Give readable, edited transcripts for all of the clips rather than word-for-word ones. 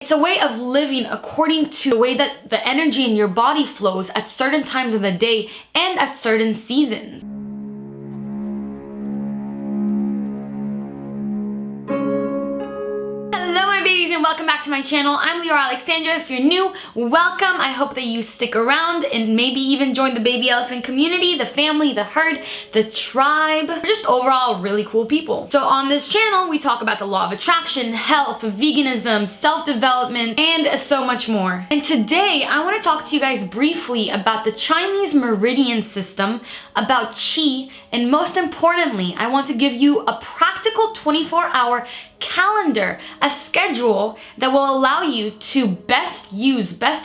It's a way of living according to the way that the energy in your body flows at certain times of the day and at certain seasons. And welcome back to my channel. I'm Leeor Alexandra. If you're new, welcome. I hope that you stick around and maybe even join the baby elephant community, the family, the herd, the tribe. We're just overall really cool people. So on this channel, we talk about the law of attraction, health, veganism, self-development, and so much more. And today, I want to talk to you guys briefly about the Chinese Meridian system, about Qi, and most importantly, I want to give you a practical 24-hour calendar, a schedule that will allow you to best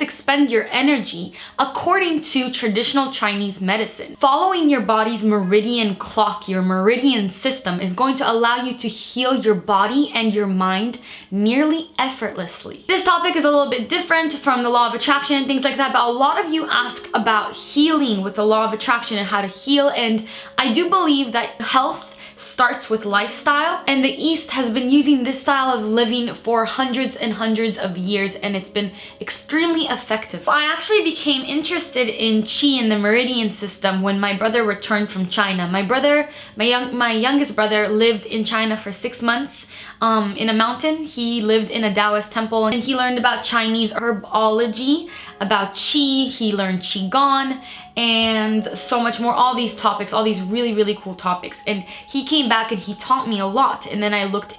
expend your energy according to traditional Chinese medicine. Following your body's meridian clock, your meridian system, is going to allow you to heal your body and your mind nearly effortlessly. This topic is a little bit different from the law of attraction and things like that, but a lot of you ask about healing with the law of attraction and how to heal, and I do believe that health starts with lifestyle, and the East has been using this style of living for hundreds and hundreds of years, and it's been extremely effective. I actually became interested in Qi and the Meridian system when my brother returned from China. My youngest brother lived in China for 6 months in a mountain. He lived in a Taoist temple, and he learned about Chinese herbology, about Qi. He learned Qigong and so much more, all these topics, all these really cool topics. And he came back and he taught me a lot, and then I looked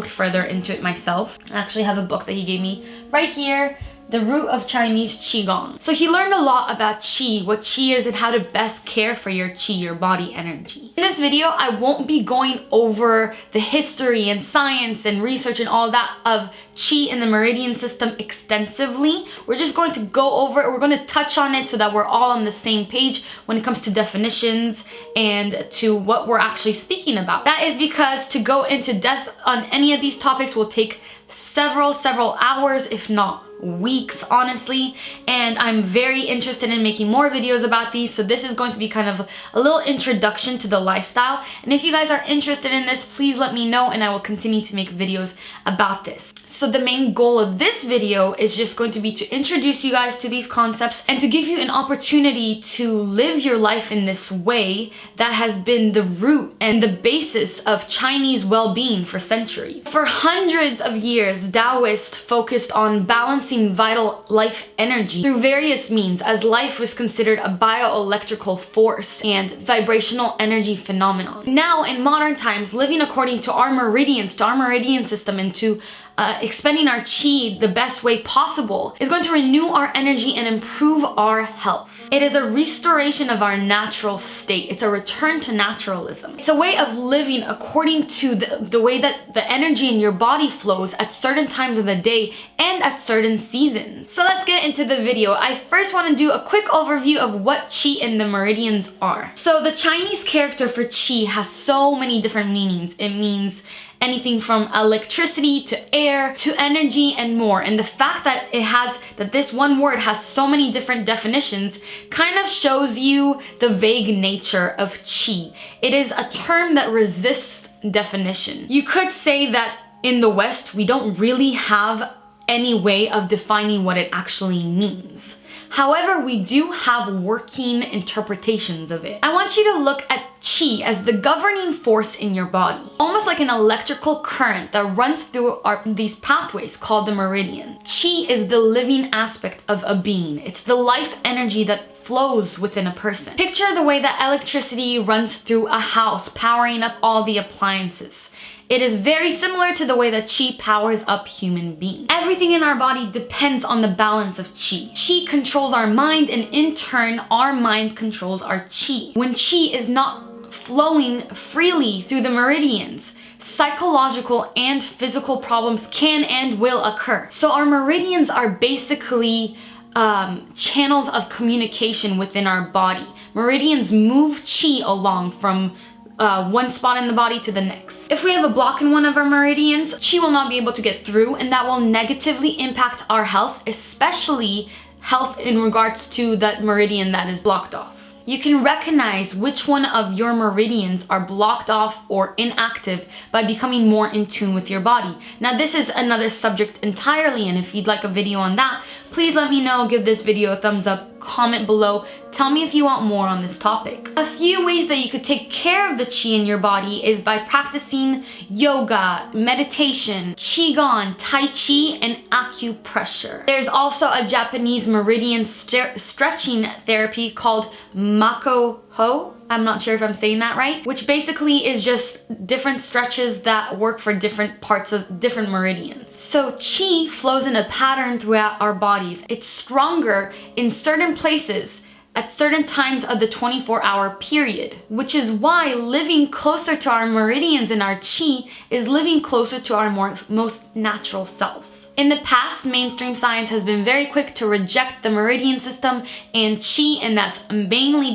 further into it myself. I actually have a book that he gave me right here, The Root of Chinese Qigong. So he learned a lot about Qi, what Qi is, and how to best care for your Qi, your body energy. In this video, I won't be going over the history and science and research and all that of Qi and the Meridian system extensively. We're just going to go over it. We're going to touch on it so that we're all on the same page when it comes to definitions and to what we're actually speaking about. That is because to go into depth on any of these topics will take several hours, if not weeks, honestly, and I'm very interested in making more videos about these, so this is going to be kind of a little introduction to the lifestyle. And if you guys are interested in this, please let me know and I will continue to make videos about this. So the main goal of this video is just going to be to introduce you guys to these concepts and to give you an opportunity to live your life in this way that has been the root and the basis of Chinese well-being for centuries. For hundreds of years, Taoists focused on balancing vital life energy through various means, as life was considered a bioelectrical force and vibrational energy phenomenon. Now, in modern times, living according to our meridians, to our meridian system, and to expending our Qi the best way possible is going to renew our energy and improve our health. It is a restoration of our natural state. It's a return to naturalism. It's a way of living according to the way that the energy in your body flows at certain times of the day and at certain seasons. So let's get into the video. I first want to do a quick overview of what Qi and the meridians are. So the Chinese character for Qi has so many different meanings. It means anything from electricity to air to energy and more. And the fact that this one word has so many different definitions kind of shows you the vague nature of Qi. It is a term that resists definition. You could say that in the West, we don't really have any way of defining what it actually means. However, we do have working interpretations of it. I want you to look at Qi as the governing force in your body, almost like an electrical current that runs through these pathways called the meridian. Qi is the living aspect of a being. It's the life energy that flows within a person. Picture the way that electricity runs through a house, powering up all the appliances. It is very similar to the way that Qi powers up human beings. Everything in our body depends on the balance of Qi. Qi controls our mind, and in turn, our mind controls our Qi. When Qi is not flowing freely through the meridians, psychological and physical problems can and will occur. So our meridians are basically channels of communication within our body. Meridians move Qi along from one spot in the body to the next. If we have a block in one of our meridians, Qi will not be able to get through, and that will negatively impact our health, especially health in regards to that meridian that is blocked off. You can recognize which one of your meridians are blocked off or inactive by becoming more in tune with your body. Now, this is another subject entirely, and if you'd like a video on that, please let me know, give this video a thumbs up, comment below, tell me if you want more on this topic. A few ways that you could take care of the qi in your body is by practicing yoga, meditation, qigong, tai chi, and acupressure. There's also a Japanese meridian stretching therapy called Makoho. I'm not sure if I'm saying that right, which basically is just different stretches that work for different parts of different meridians. So qi flows in a pattern throughout our bodies. It's stronger in certain places at certain times of the 24-hour period, which is why living closer to our meridians and our qi is living closer to our most natural selves. In the past, mainstream science has been very quick to reject the meridian system and qi, and that's primarily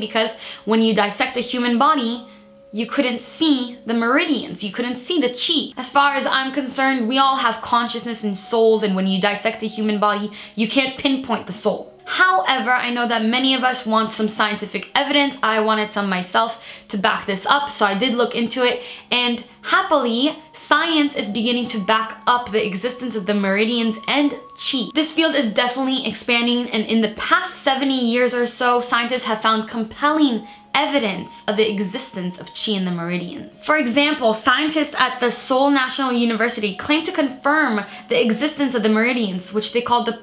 because when you dissect a human body, you couldn't see the meridians, you couldn't see the qi. As far as I'm concerned, we all have consciousness and souls, and when you dissect a human body, you can't pinpoint the soul. However, I know that many of us want some scientific evidence. I wanted some myself to back this up, so I did look into it, and happily, science is beginning to back up the existence of the meridians and qi. This field is definitely expanding, and in the past 70 years or so, scientists have found compelling evidence of the existence of qi in the meridians. For example, scientists at the Seoul National University claim to confirm the existence of the meridians, which they call the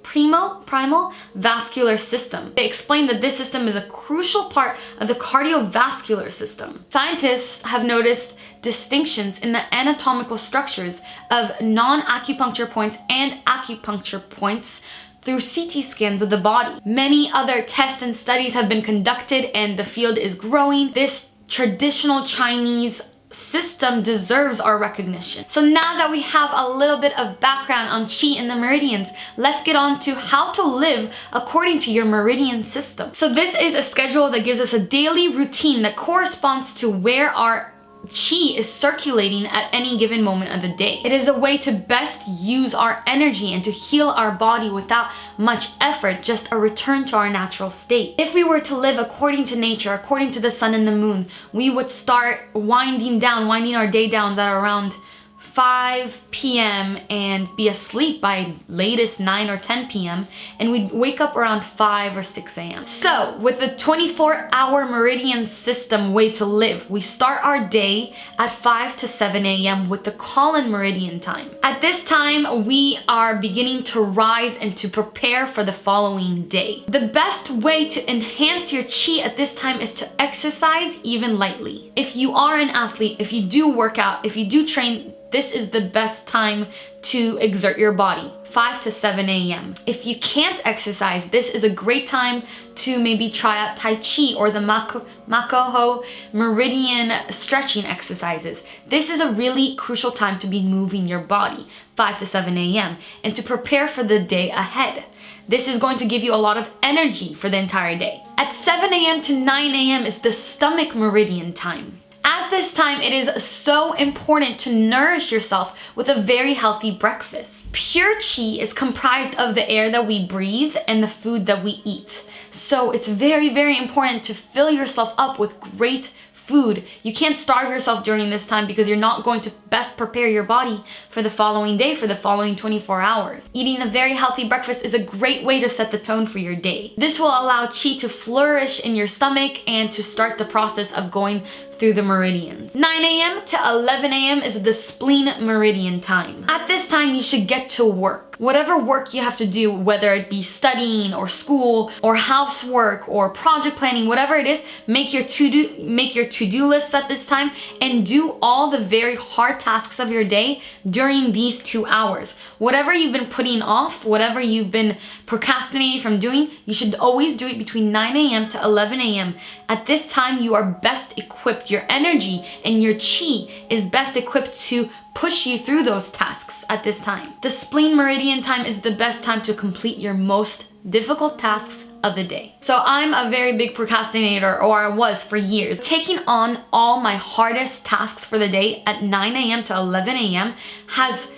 primal vascular system. They explain that this system is a crucial part of the cardiovascular system. Scientists have noticed distinctions in the anatomical structures of non-acupuncture points and acupuncture points through CT scans of the body. Many other tests and studies have been conducted, and the field is growing. This traditional Chinese system deserves our recognition. So now that we have a little bit of background on qi and the meridians, let's get on to how to live according to your meridian system. So this is a schedule that gives us a daily routine that corresponds to where our qi is circulating at any given moment of the day. It is a way to best use our energy and to heal our body without much effort, just a return to our natural state. If we were to live according to nature, according to the sun and the moon, we would start winding our day down at around 5 p.m. and be asleep by latest 9 or 10 p.m. and we'd wake up around 5 or 6 a.m. So with the 24-hour meridian system way to live, we start our day at 5 to 7 a.m. with the call-in meridian time. At this time, we are beginning to rise and to prepare for the following day. The best way to enhance your qi at this time is to exercise, even lightly. If you are an athlete, if you do work out, if you do train, this is the best time to exert your body, 5 to 7 a.m. If you can't exercise, this is a great time to maybe try out Tai Chi or the Makoho Meridian stretching exercises. This is a really crucial time to be moving your body, 5 to 7 a.m. and to prepare for the day ahead. This is going to give you a lot of energy for the entire day. At 7 a.m. to 9 a.m. is the stomach meridian time. At this time, it is so important to nourish yourself with a very healthy breakfast. Pure qi is comprised of the air that we breathe and the food that we eat. So it's very, very important to fill yourself up with great food. You can't starve yourself during this time because you're not going to best prepare your body for the following day, for the following 24 hours. Eating a very healthy breakfast is a great way to set the tone for your day. This will allow qi to flourish in your stomach and to start the process of going through the meridians. 9 a.m. to 11 a.m. is the spleen meridian time. At this time, you should get to work. Whatever work you have to do, whether it be studying or school or housework or project planning, whatever it is, make your to-do list at this time and do all the very hard tasks of your day during these 2 hours. Whatever you've been putting off, whatever you've been procrastinating from doing, you should always do it between 9 a.m. to 11 a.m. At this time, you are best equipped. Your energy and your qi is best equipped to push you through those tasks at this time. The spleen meridian time is the best time to complete your most difficult tasks of the day. So I'm a very big procrastinator, or I was for years. Taking on all my hardest tasks for the day at 9 a.m. to 11 a.m. has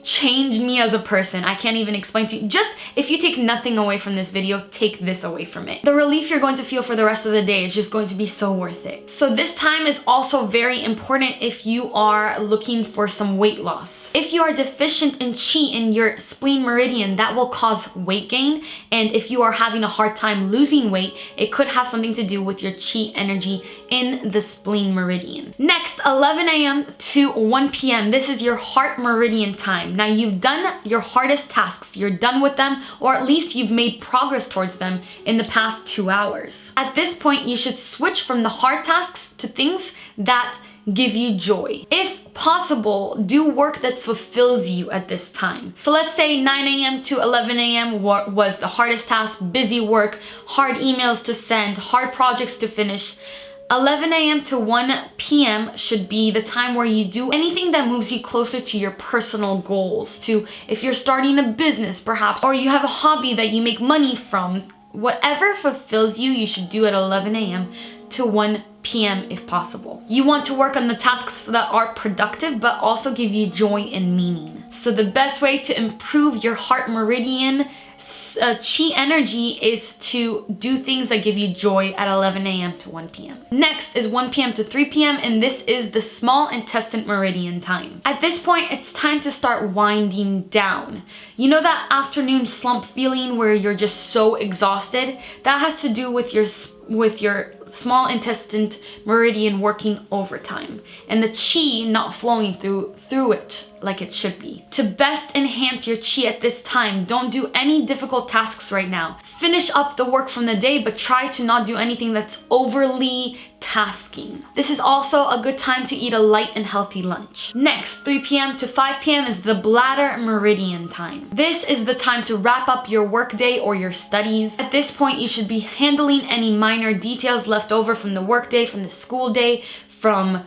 changed me as a person. I can't even explain to you. Just if you take nothing away from this video, take this away from it. The relief you're going to feel for the rest of the day is just going to be so worth it. So this time is also very important if you are looking for some weight loss. If you are deficient in qi in your spleen meridian, that will cause weight gain. And if you are having a hard time losing weight, it could have something to do with your qi energy in the spleen meridian. Next, 11 a.m. to 1 p.m. This is your heart meridian time. Now you've done your hardest tasks. You're done with them, or at least you've made progress towards them in the past 2 hours. At this point, you should switch from the hard tasks to things that give you joy. If possible, do work that fulfills you at this time. So let's say 9 a.m. to 11 a.m. was the hardest task, busy work, hard emails to send, hard projects to finish. 11 a.m. to 1 p.m. should be the time where you do anything that moves you closer to your personal goals. To if you're starting a business perhaps, or you have a hobby that you make money from, whatever fulfills you, you should do at 11 a.m. to 1 p.m. if possible. You want to work on the tasks that are productive but also give you joy and meaning. So the best way to improve your heart meridian chi energy is to do things that give you joy at 11 a.m. to 1 p.m. Next is 1 p.m. to 3 p.m. and this is the small intestine meridian time. At this point, it's time to start winding down. You know that afternoon slump feeling where you're just so exhausted? That has to do with your small intestine meridian working overtime and the chi not flowing through it like it should be. To best enhance your chi at this time, don't do any difficult tasks right now. Finish up the work from the day, but try to not do anything that's overly tasking. This is also a good time to eat a light and healthy lunch. Next, 3 p.m. to 5 p.m. is the bladder meridian time. This is the time to wrap up your workday or your studies. At this point, you should be handling any minor details left over from the workday, from the school day, from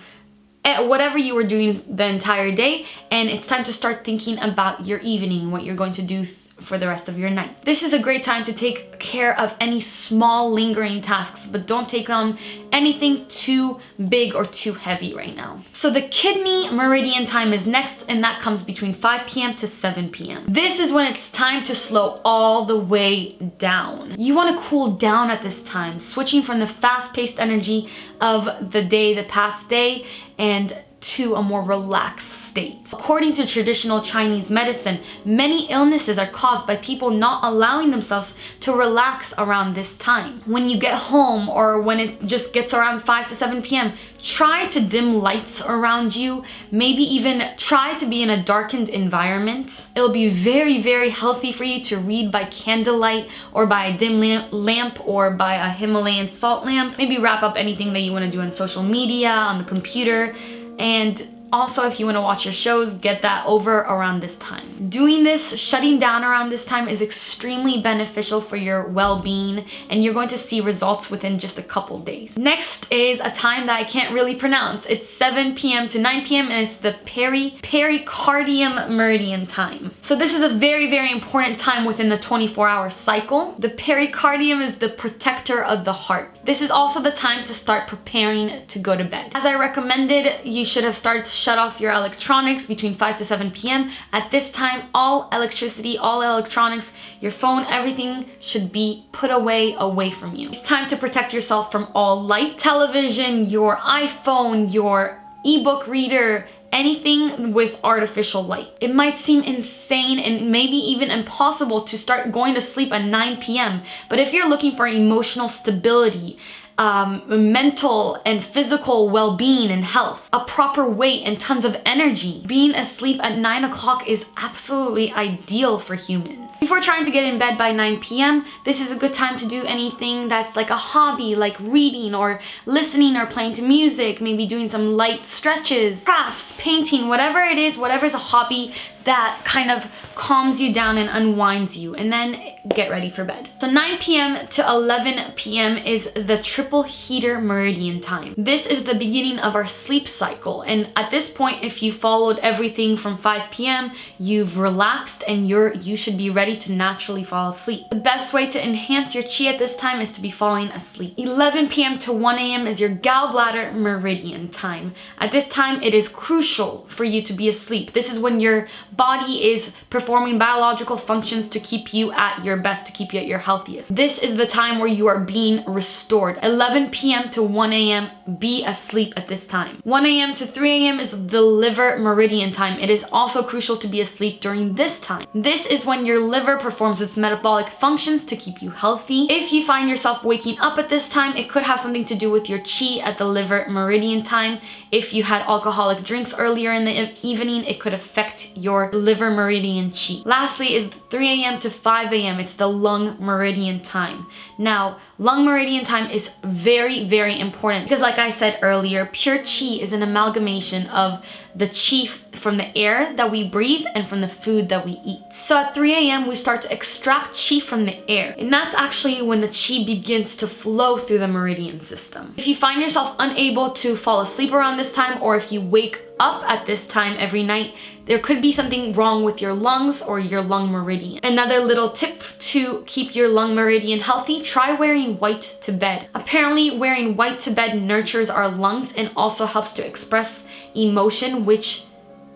whatever you were doing the entire day, and it's time to start thinking about your evening, what you're going to do for the rest of your night. This is a great time to take care of any small lingering tasks, but don't take on anything too big or too heavy right now. So the kidney meridian time is next, and that comes between 5 p.m. to 7 p.m. This is when it's time to slow all the way down. You want to cool down at this time, switching from the fast-paced energy of the day, the past day, and to a more relaxed state. According to traditional Chinese medicine, many illnesses are caused by people not allowing themselves to relax around this time. When you get home or when it just gets around 5 to 7 p.m., try to dim lights around you. Maybe even try to be in a darkened environment. It'll be very, very healthy for you to read by candlelight or by a dim lamp or by a Himalayan salt lamp. Maybe wrap up anything that you want to do on social media, on the computer. And also, if you want to watch your shows, get that over around this time. Doing this, shutting down around this time is extremely beneficial for your well-being, and you're going to see results within just a couple days. Next is a time that I can't really pronounce. It's 7 p.m. to 9 p.m. and it's the Pericardium Meridian time. So this is a very, very important time within the 24-hour cycle. The pericardium is the protector of the heart. This is also the time to start preparing to go to bed. As I recommended, you should have started to shut off your electronics between 5 to 7 p.m. At this time, all electricity, all electronics, your phone, everything should be put away from you. It's time to protect yourself from all light. Television, your iPhone, your ebook reader, anything with artificial light. It might seem insane and maybe even impossible to start going to sleep at 9 p.m. But if you're looking for emotional stability, mental and physical well-being and health, a proper weight and tons of energy, being asleep at 9 o'clock is absolutely ideal for humans. Before trying to get in bed by 9 p.m., this is a good time to do anything that's like a hobby, like reading or listening or playing to music, maybe doing some light stretches, crafts, painting, whatever it is, whatever's a hobby that kind of calms you down and unwinds you, and then get ready for bed. So 9 p.m. to 11 p.m. is the triple heater meridian time. This is the beginning of our sleep cycle, and at this point, if you followed everything from 5 p.m., you've relaxed and you should be ready to naturally fall asleep. The best way to enhance your chi at this time is to be falling asleep. 11 p.m. to 1 a.m. is your gallbladder meridian time. At this time, it is crucial for you to be asleep. This is when your body is performing biological functions to keep you at your best, to keep you at your healthiest. This is the time where you are being restored. 11 p.m. to 1 a.m., be asleep at this time. 1 a.m. to 3 a.m. is the liver meridian time. It is also crucial to be asleep during this time. This is when your liver performs its metabolic functions to keep you healthy. If you find yourself waking up at this time, it could have something to do with your chi at the liver meridian time. If you had alcoholic drinks earlier in the evening, it could affect your liver meridian chi. Lastly is 3 a.m. to 5 a.m. It's the lung meridian time. Now, lung meridian time is very, very important because like I said earlier, pure chi is an amalgamation of the chi from the air that we breathe and from the food that we eat. So at 3 a.m. we start to extract chi from the air, and that's actually when the chi begins to flow through the meridian system. If you find yourself unable to fall asleep around this time, or if you wake up at this time every night, there could be something wrong with your lungs or your lung meridian. Another little tip to keep your lung meridian healthy, try wearing white to bed. Apparently wearing white to bed nurtures our lungs and also helps to express emotion, which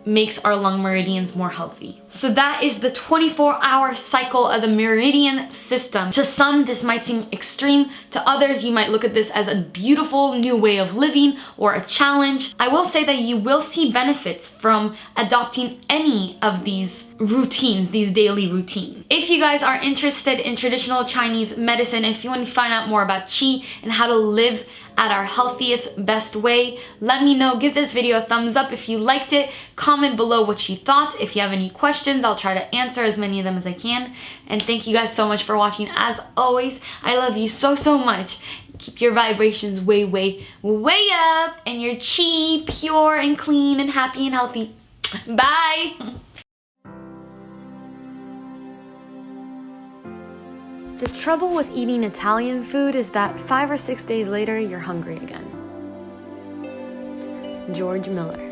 makes our lung meridians more healthy. So that is the 24-hour cycle of the meridian system. To some, this might seem extreme. To others, you might look at this as a beautiful new way of living or a challenge. I will say that you will see benefits from adopting any of these routines, these daily routines. If you guys are interested in traditional Chinese medicine, if you want to find out more about Qi and how to live at our healthiest, best way, let me know. Give this video a thumbs up if you liked it. Comment below what you thought. If you have any questions, I'll try to answer as many of them as I can. And thank you guys so much for watching. As always, I love you so, so much. Keep your vibrations way, way, way up and your Qi pure and clean and happy and healthy. Bye! The trouble with eating Italian food is that 5 or 6 days later, you're hungry again. George Miller.